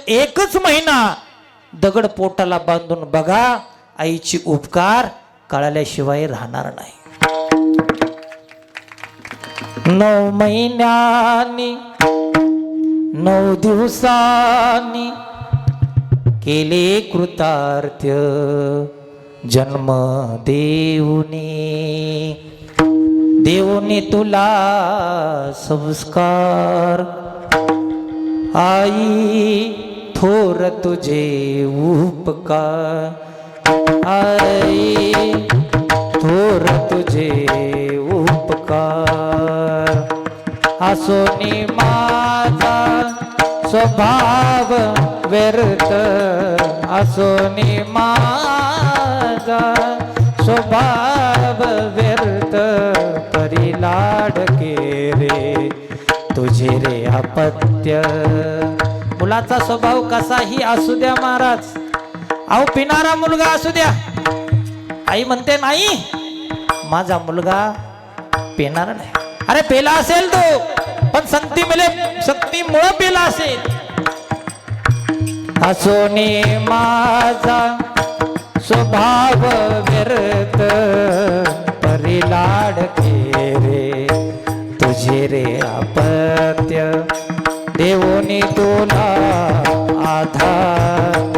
एकच महिना दगड पोटाला बांधून बघा, आईची उपकार कळाल्याशिवाय राहणार नाही. 9 महिन्यांनी 9 दिवसांनी केले कृतार्थ जन्म देऊनी तुला संस्कार. आई थोर तुझे उपकार, आई थोर तुझे उपकार. असोनी माझा स्वभाव व्यर्थ, असोनी माझा स्वभाव व्यर्थ. परी लाडके रे तुझे रे अपत्य. मुलाचा स्वभाव कसाही असू द्या महाराज, अहो पिणारा मुलगा असू द्या, आई म्हणते नाही माझा मुलगा पिणार नाही. अरे पेला असेल तो, पण सक्तीमुळे पेला असेल. असोनी माझा स्वभाव व्यर्थ, परी लाडके रे तुझे रे अपत्य. देवोनी तुला आधार